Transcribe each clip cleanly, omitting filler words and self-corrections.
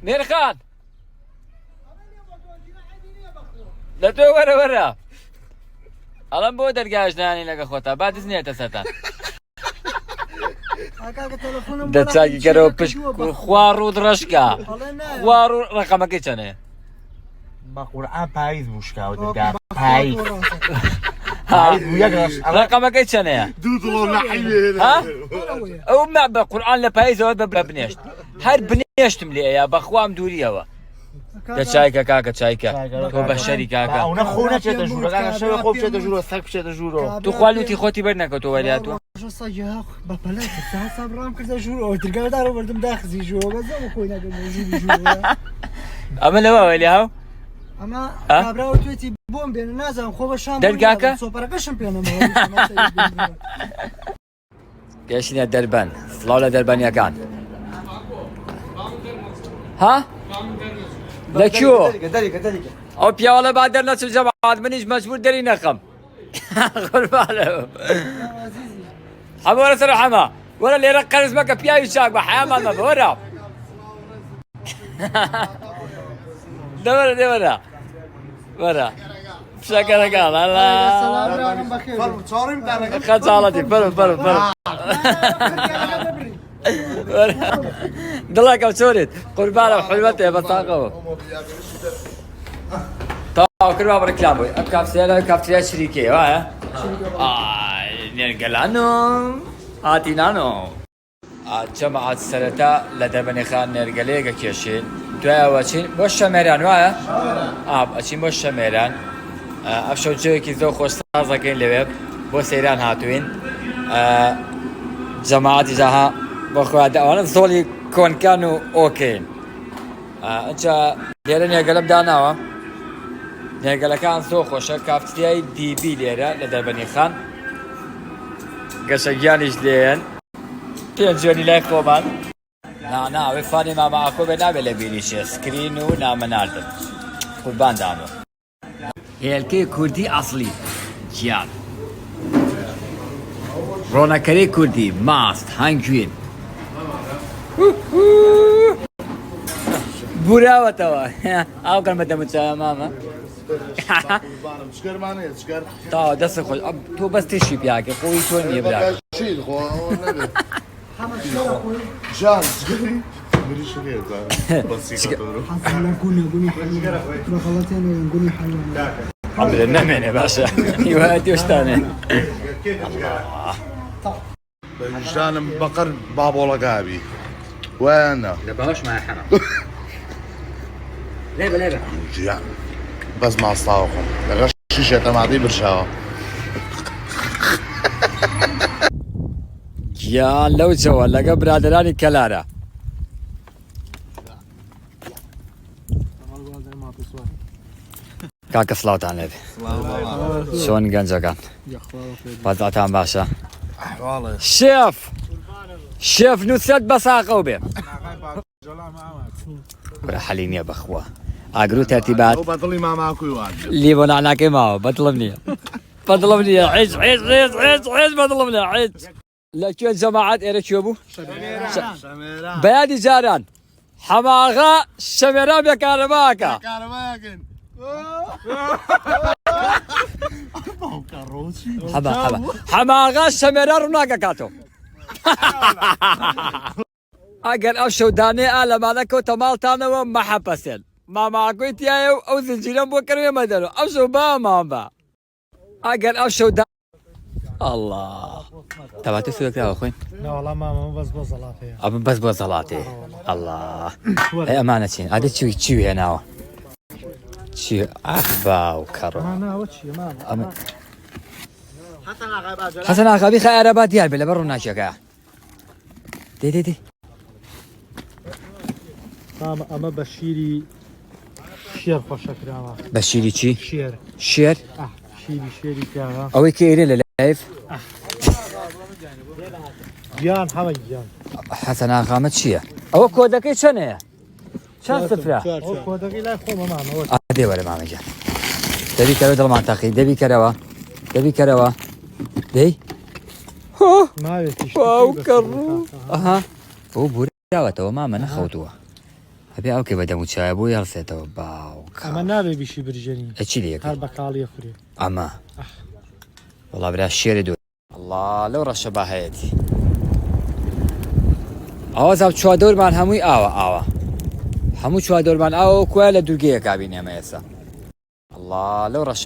مێرخان لە تۆ وەرە وەرە ئەڵەم بۆ دەرگاژنانی لەگە خۆتا با دزنێتە سەرتان دەچاکی کەرەوە پشت خوار و درەشکە خوار و ڕقەمەکەی چەنەیە بە قورئان پاییز بوشکاوە دەدا پاییز ڕقەمەکەی چەنەیە ئەو بە قورئان لە پاییزەوە بە بنێشت هەر بنێشتم لێیە بەخوام دووریەوە کە چایکە کاکە چایکە تۆ بە شەری کاکە ئەوە خۆ نەچێتە ژوورە کاکە شەوێ خۆ بچێتە ژوورە سەگ بچێتە ژوورەوە تو خواڵوتی خۆتی بەرنەکەوتەوە وەریاتوە بەپەلە سابڕام کردە ژوورەوە ترگادارە وەردم داخزی ژووە بەزەم خۆی ئەمە لەوە وەلی هاو ئەمە کابراوە توێتی بۆم بێنە نازانم خۆ بە شام دەرگاکە سۆپەرەکەشم پێنەمەوە گەشتینە دەربەن سڵاو لە دەربەنیەکان ها لەکوێ ئەو پیاوەڵە با دەرنەچم جەماعەت منیش مەجبور دەری نەخەم قوربانەوە هەموو وەرە سەر حەما وەرە لێرە قەرز مەکە پیاوی چاک بە حەیامان مەبە وەرە دەوەرە دێوەرە وەرە فشەکەرەکان هەلا خەجاڵەتی بەرە بەرە بەرە دڵەکەم چۆرێت قوربانە حورمەتێ بە تاقەوە تاوا کردوا بڕکلام بووی ئەم کافتێرە کافتێریا شریکەیە وایە نێرگەلانۆ هاتینانۆ جەماعەت سەرەتا لە دەربەنێخان نێرگەلەیەکە کێشین دوایەوە چین بۆ شەمێران وایە ئەچین بۆ شەمێران ئەف شەو جێوێکی زۆر خۆش سازەکەین لەوێ بۆ سەیران هاتوین جەماعەتی جاها بەخوا ئەوانە زۆڵی کۆنکان و ئۆکەین ئەنجا لێرە نێرگەلەم داناوە نێرگەلەکان زۆر خۆشە کافتریای دیبی لێرە لە دەربەنیخان گەشەگیانیش لێن پێنج جۆنی لای خۆمان ناوێ فانی ماماکۆ بێ نابێت لە بیری چێ سکرین و نامەناردن قوربان دانۆ هێلکەی کوردی ئەسڵی گیان ڕۆنەکەرەی کوردی ماست هەنگوین بوراوەتەوە ئاو کەن بە دەموچاوە مامە تاوە دەستە خۆش تۆ بەس تشی پیاکە خۆی تۆ نییە براکە نامێنێ باشە هیوایە توێشتانێ بەژدانم بەقەر بابۆڵەگابی وایانە لە باش مای حەرام لێبە لێبە گیان بەس ماستاوە خۆم لەگەڵ شیشە تەمادەی برشاوە گیان لەو جەوە لەگە برادرانی کەلارە کاکە سڵاوتان لێبێ چۆن گەنجەکان بەزاتان باشە شێف نووسەت بە ساقەو بێ وەرە حەلی نییە بەخوا ئاگر و تەرتیبات بەدڵی ماماکوی وان لی بۆ ناناکەی ماوە بەدڵم نییە بەدڵم نییە عیز بەدڵم نیە عیز لەکوێ جەماعەت ئێرە کوێ بوو بەیادی جاران حەماغا شەمێران بێکارەباکە حەماغا شەمێران ڕووناکە کاتۆ ئەگەر ئەو شەودانێ ئا لەمانە کەوتە ماڵتانەوە مەحەپەسێن ماماکۆی تایە و ئەو زنجیرەم بۆ کەروێ مەدەرەوە ئەو شەو بامان بە ئەگەر ئەو شەودا الله تەباتە سوودەکراوە خۆین ئەمە بەس بۆ زەڵاتێ الله ئەمانە چین ئادە چی هێناوە چی ئاخ باو کەڕۆ حەسەن ئاغابی خای عەرەبا دیار بێ لەبەر ڕووناکیەکە دێ ئەمە بە شیری شێر خۆشەکراوە بە شیری چی؟ شێر شیری پیاوە ئەوەی کە ئێرە لە لایف گیان هەوە گیان حەسەن ئاغامە چییە؟ ئەوە کۆدەکەی چەندەیە؟ چەند سفرە؟ کۆدەکەی لای خۆمە مامەوە دێ وەرە مامەگیان دەبی کەرەوە دڵمان تەقی دەبی کەرەوە دەی واو کەڕوو ئەها بۆ بوراوەتەوە مامە نەخەوتووە هەبێ ئەو کە بەدەم و چایە بۆ هەڵسێتەوە باو ئەمە نابێ بیشی برژێنی چی لێک هەر بە کاڵی خوری ئەمە وەڵا برا شێرە دو الله لەو ڕەشە با هەیەی ئەوە زاو چوادۆرمان هەمووی ئاوە هەموو چوادۆرمان ئاوە کوە لە دوورگەیە کابینێمە ئێستا الله لەو ڕەش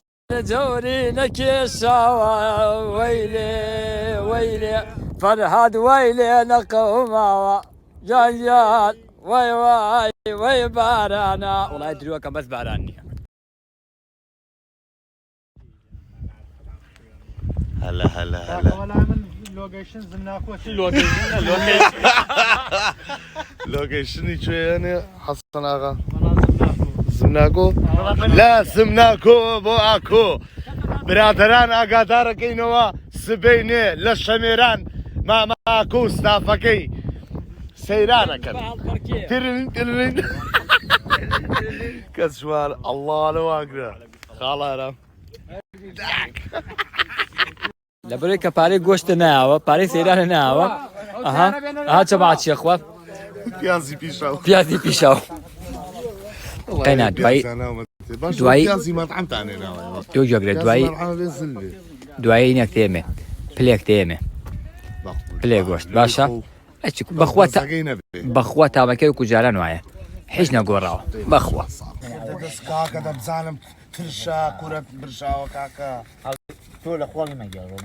جۆری نەکێشاوە وەیلێ فەرهاد وەیلێ نەقەوماوە جان وای بارانە وڵای درۆکە بەس باران نییە هلا هلا هلا من لۆگەیشن زمناکۆ لوكيشني شوية حسن آغا زمناكو لا زمناكو بو اكو برادران اقادار كينوا سبيني للشميران ما ماكو ستافكي سيرانا كان ترين كسوار الله لو اقرا خالا رام لەبەرەوەی کە پارەی گۆشتە ناوە پارەی سەیرانە ناوە ئەها چەبات چێخوا بيازي بيشاو پیازی پیشاو قەینا دوایی بيازي ما طعمت عني ناوي تۆ گوێگرێت دوایی نەک تێمێ پلێک تێمێ پلێ گۆشت باشە بەخوا تامەکەی و کوجاران وایە هیچ نەگۆڕاوە بەخوا دەستکاکە دەبزانم ترشا کوورەت برشاوە کاکە تۆ لە خۆڵی مەگەڕۆ